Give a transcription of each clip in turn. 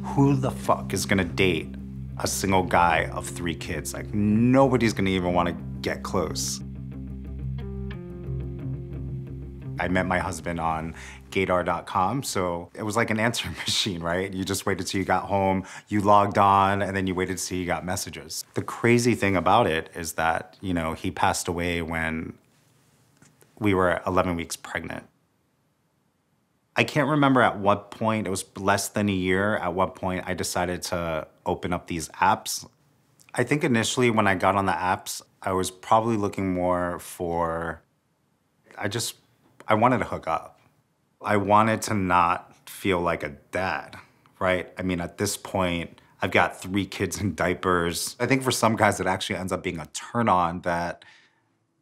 Who the fuck is gonna date a single guy of 3 kids? Like, nobody's gonna even wanna get close. I met my husband on gaydar.com, so it was like an answering machine, right? You just waited till you got home, you logged on, and then you waited to see you got messages. The crazy thing about it is that, you know, he passed away when we were 11 weeks pregnant. I can't remember at what point, it was less than a year, at what point I decided to open up these apps. I think initially when I got on the apps, I was probably looking more for, I wanted to hook up. I wanted to not feel like a dad, right? I mean, at this point, I've got 3 kids in diapers. I think for some guys, it actually ends up being a turn on that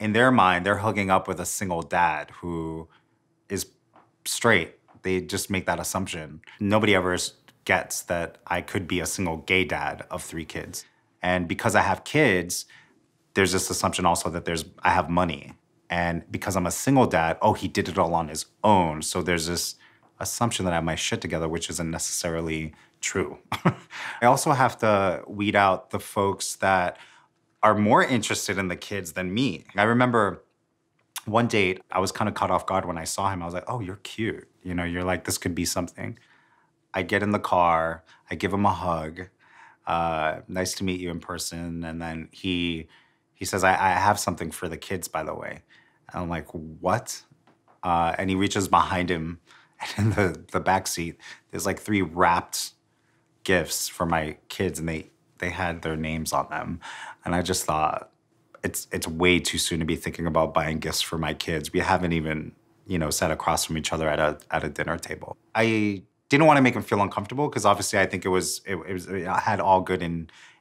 in their mind, they're hooking up with a single dad who is straight. They just make that assumption. Nobody ever gets that I could be a single gay dad of 3 kids. And because I have kids, there's this assumption also that I have money. And because I'm a single dad, oh, he did it all on his own. So there's this assumption that I have my shit together, which isn't necessarily true. I also have to weed out the folks that are more interested in the kids than me. I remember one date, I was kind of caught off guard when I saw him. I was like, oh, you're cute. You know, you're like, this could be something. I get in the car, I give him a hug. Nice to meet you in person. And then he says, I have something for the kids, by the way. And I'm like, what? And he reaches behind him, and in the back seat, there's like 3 wrapped gifts for my kids, and they had their names on them. And I just thought, it's way too soon to be thinking about buying gifts for my kids. We haven't even, you know, sat across from each other at a dinner table. I didn't want to make him feel uncomfortable because obviously I think it had all good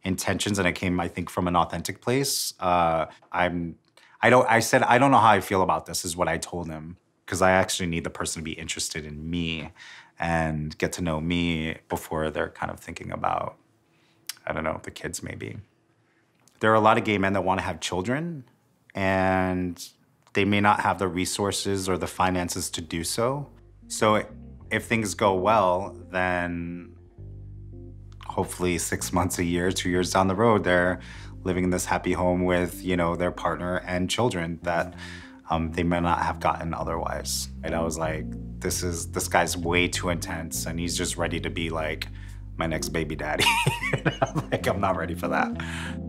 intentions, and it came, I think, from an authentic place. I said I don't know how I feel about this is what I told him, because I actually need the person to be interested in me and get to know me before they're kind of thinking about, I don't know, the kids maybe. There are a lot of gay men that want to have children, and they may not have the resources or the finances to do so. So if things go well, then hopefully 6 months, a year, 2 years down the road, they're living in this happy home with, you know, their partner and children that they may not have gotten otherwise. And I was like, this guy's way too intense, and he's just ready to be like my next baby daddy. Like, I'm not ready for that.